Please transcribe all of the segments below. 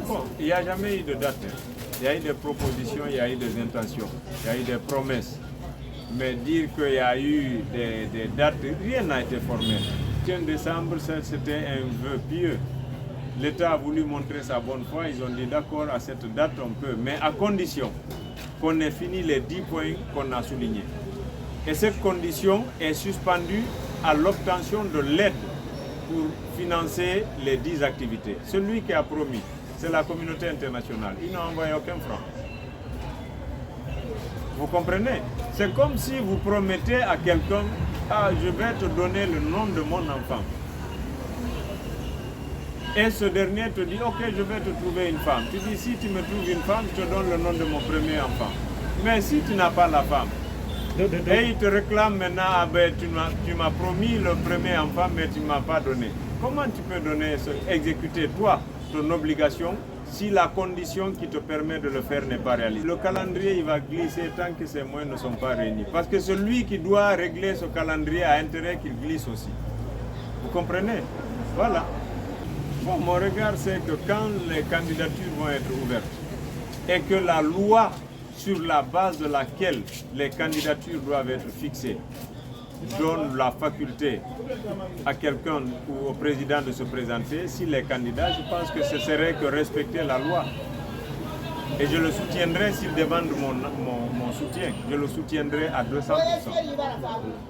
Bon, il n'y a jamais eu de date. Il y a eu des propositions, il y a eu des intentions, il y a eu des promesses. Mais dire qu'il y a eu des dates, rien n'a été formel. Le 15 décembre, c'était un vœu pieux. L'État a voulu montrer sa bonne foi, ils ont dit d'accord, à cette date on peut, mais à condition qu'on ait fini les 10 points qu'on a soulignés. Et cette condition est suspendue à l'obtention de l'aide pour financer les 10 activités. Celui qui a promis, c'est la communauté internationale. Ils n'ont envoyé aucun franc. Vous comprenez? C'est comme si vous promettez à quelqu'un, ah, je vais te donner le nom de mon enfant. Et ce dernier te dit, ok, je vais te trouver une femme. Tu dis, si tu me trouves une femme, je te donne le nom de mon premier enfant. Mais si tu n'as pas la femme, et il te réclame maintenant, ah ben, tu m'as promis le premier enfant, mais tu ne m'as pas donné. Comment tu peux exécuter, toi, ton obligation, si la condition qui te permet de le faire n'est pas réalisée? Le calendrier, il va glisser tant que ces moyens ne sont pas réunis. Parce que celui qui doit régler ce calendrier a intérêt qu'il glisse aussi. Vous comprenez? Voilà. Bon, mon regard, c'est que quand les candidatures vont être ouvertes et que la loi sur la base de laquelle les candidatures doivent être fixées donne la faculté à quelqu'un ou au président de se présenter, s'il est candidat, je pense que ce serait que respecter la loi. Et je le soutiendrai s'il demande mon soutien. Je le soutiendrai à 200%.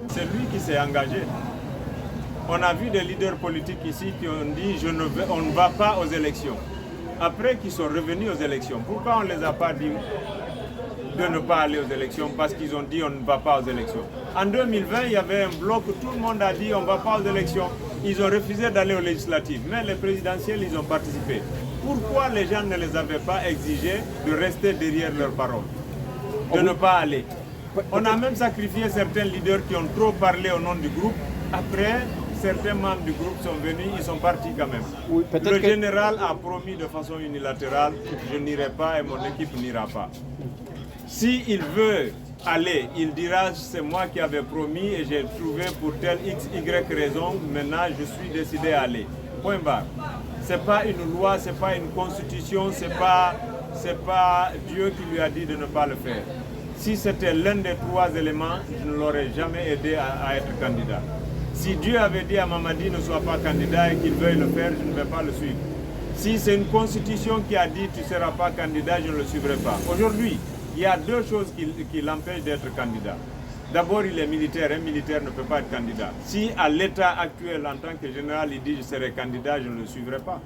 C'est lui qui s'est engagé. On a vu des leaders politiques ici qui ont dit on ne va pas aux élections. Après qu'ils sont revenus aux élections, pourquoi on ne les a pas dit de ne pas aller aux élections? Parce qu'ils ont dit on ne va pas aux élections. En 2020, il y avait un bloc où tout le monde a dit on ne va pas aux élections. Ils ont refusé d'aller aux législatives, mais les présidentielles, ils ont participé. Pourquoi les gens ne les avaient pas exigés de rester derrière leurs paroles, de ne pas aller? On a même sacrifié certains leaders qui ont trop parlé au nom du groupe. Après, certains membres du groupe sont venus, ils sont partis quand même. Oui, le général a promis de façon unilatérale, je n'irai pas et mon équipe n'ira pas. S'il veut aller, il dira, c'est moi qui avais promis et j'ai trouvé pour telle X, Y raison, maintenant je suis décidé à aller. Point barre. Ce n'est pas une loi, ce n'est pas une constitution, ce n'est pas Dieu qui lui a dit de ne pas le faire. Si c'était l'un des trois éléments, je ne l'aurais jamais aidé à être candidat. Si Dieu avait dit à Mamadi ne sois pas candidat et qu'il veuille le faire, je ne vais pas le suivre. Si c'est une constitution qui a dit tu ne seras pas candidat, je ne le suivrai pas. Aujourd'hui, il y a deux choses qui l'empêchent d'être candidat. D'abord, il est militaire. Un militaire ne peut pas être candidat. Si à l'état actuel, en tant que général, il dit je serai candidat, je ne le suivrai pas.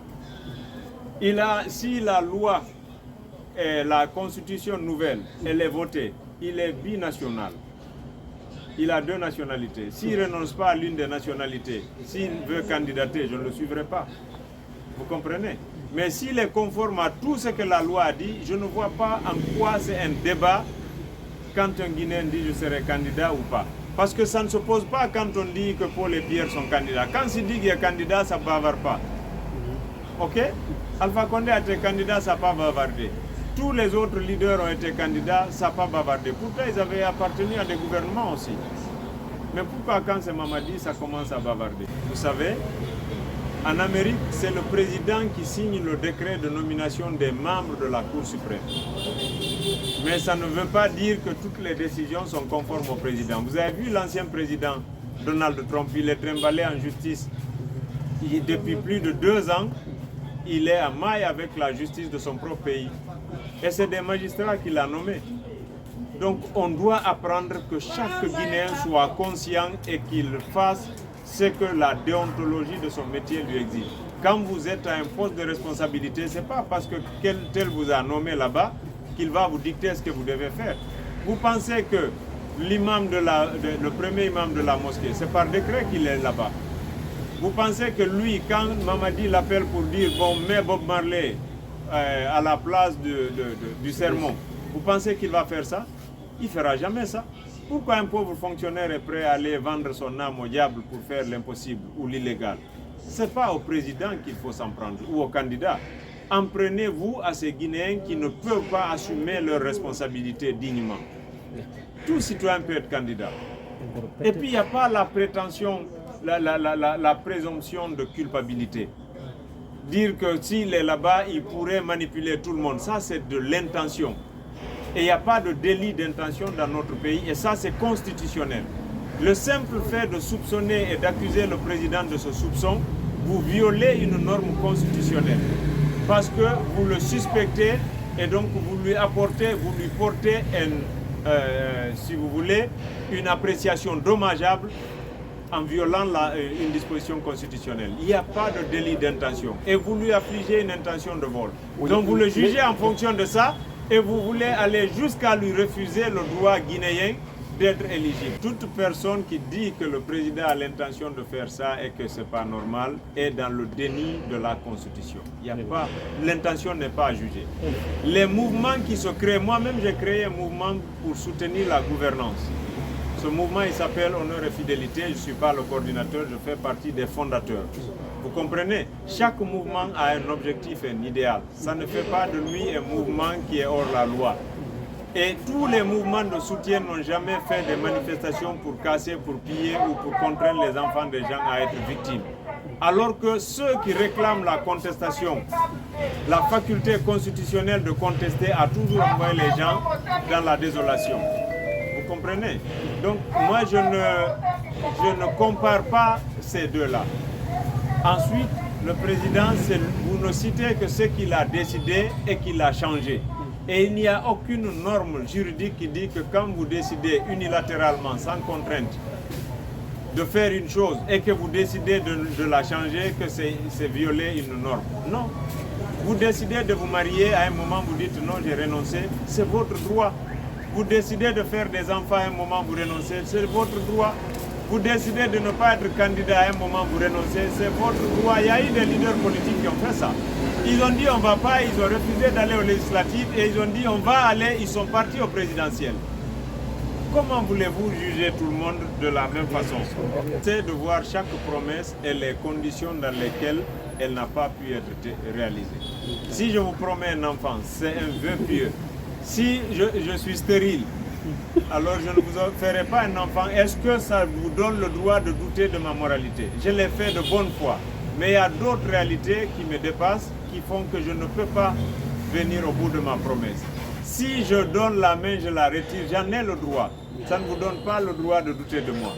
Si la loi et la constitution nouvelle, elle est votée, il est binational. Il a deux nationalités. S'il ne renonce pas à l'une des nationalités, s'il veut candidater, je ne le suivrai pas. Vous comprenez? Mais s'il est conforme à tout ce que la loi a dit, je ne vois pas en quoi c'est un débat quand un Guinéen dit je serai candidat ou pas. Parce que ça ne se pose pas quand on dit que Paul et Pierre sont candidats. Quand il dit qu'il est candidat, ça ne bavard pas. Ok? Alpha Condé a été candidat, ça n'a pas bavardé. Tous les autres leaders ont été candidats, ça n'a pas bavardé. Pourtant, ils avaient appartenu à des gouvernements aussi. Mais pourquoi quand c'est Mamadi, ça commence à bavarder? Vous savez, en Amérique, c'est le président qui signe le décret de nomination des membres de la Cour suprême. Mais ça ne veut pas dire que toutes les décisions sont conformes au président. Vous avez vu l'ancien président Donald Trump, il est trimballé en justice. Depuis plus de 2 ans, il est à maille avec la justice de son propre pays. Et c'est des magistrats qui l'ont nommé. Donc on doit apprendre que chaque Guinéen soit conscient et qu'il fasse ce que la déontologie de son métier lui exige. Quand vous êtes à un poste de responsabilité, ce n'est pas parce que tel vous a nommé là-bas qu'il va vous dicter ce que vous devez faire. Vous pensez que le premier imam de la mosquée, c'est par décret qu'il est là-bas. Vous pensez que lui, quand Mamadi l'appelle pour dire « bon, mets Bob Marley à la place du sermon », vous pensez qu'il va faire ça? Il ne fera jamais ça. Pourquoi un pauvre fonctionnaire est prêt à aller vendre son âme au diable pour faire l'impossible ou l'illégal? Ce n'est pas au président qu'il faut s'en prendre ou au candidat. En prenez-vous à ces Guinéens qui ne peuvent pas assumer leurs responsabilités dignement. Tout citoyen peut être candidat. Et puis il n'y a pas la prétention, la présomption de culpabilité. dire que s'il est là-bas, il pourrait manipuler tout le monde. Ça, c'est de l'intention. Et il n'y a pas de délit d'intention dans notre pays, et ça, c'est constitutionnel. Le simple fait de soupçonner et d'accuser le président de ce soupçon, vous violez une norme constitutionnelle. Parce que vous le suspectez, et donc vous lui portez si vous voulez, une appréciation dommageable en violant une disposition constitutionnelle. Il n'y a pas de délit d'intention. Et vous lui affligez une intention de vol. Donc vous le jugez en fonction de ça, et vous voulez aller jusqu'à lui refuser le droit guinéen d'être éligible. Toute personne qui dit que le président a l'intention de faire ça et que ce n'est pas normal est dans le déni de la Constitution. L'intention n'est pas à juger. Les mouvements qui se créent, moi-même j'ai créé un mouvement pour soutenir la gouvernance. Ce mouvement, il s'appelle Honneur et Fidélité. Je ne suis pas le coordinateur, je fais partie des fondateurs. Vous comprenez? Chaque mouvement a un objectif et un idéal. Ça ne fait pas de lui un mouvement qui est hors la loi. Et tous les mouvements de soutien n'ont jamais fait des manifestations pour casser, pour piller ou pour contraindre les enfants des gens à être victimes. Alors que ceux qui réclament la contestation, la faculté constitutionnelle de contester, a toujours envoyé les gens dans la désolation. Vous comprenez? Donc moi je ne compare pas ces deux-là. Ensuite, le président, vous ne citez que ce qu'il a décidé et qu'il a changé. Et il n'y a aucune norme juridique qui dit que quand vous décidez unilatéralement, sans contrainte, de faire une chose et que vous décidez de la changer, que c'est violer une norme. Non. Vous décidez de vous marier, à un moment vous dites non, j'ai renoncé, c'est votre droit. Vous décidez de faire des enfants, à un moment vous renoncez, c'est votre droit. Vous décidez de ne pas être candidat, à un moment vous renoncez, c'est votre droit. Il y a eu des leaders politiques qui ont fait ça. Ils ont dit on ne va pas, ils ont refusé d'aller aux législatives et ils ont dit on va aller, ils sont partis au présidentiel. Comment voulez-vous juger tout le monde de la même façon? C'est de voir chaque promesse et les conditions dans lesquelles elle n'a pas pu être réalisée. Si je vous promets un enfant, c'est un vœu pieux. Si je suis stérile, alors je ne vous ferai pas un enfant. Est-ce que ça vous donne le droit de douter de ma moralité? Je l'ai fait de bonne foi. Mais il y a d'autres réalités qui me dépassent, qui font que je ne peux pas venir au bout de ma promesse. Si je donne la main, je la retire, j'en ai le droit. Ça ne vous donne pas le droit de douter de moi.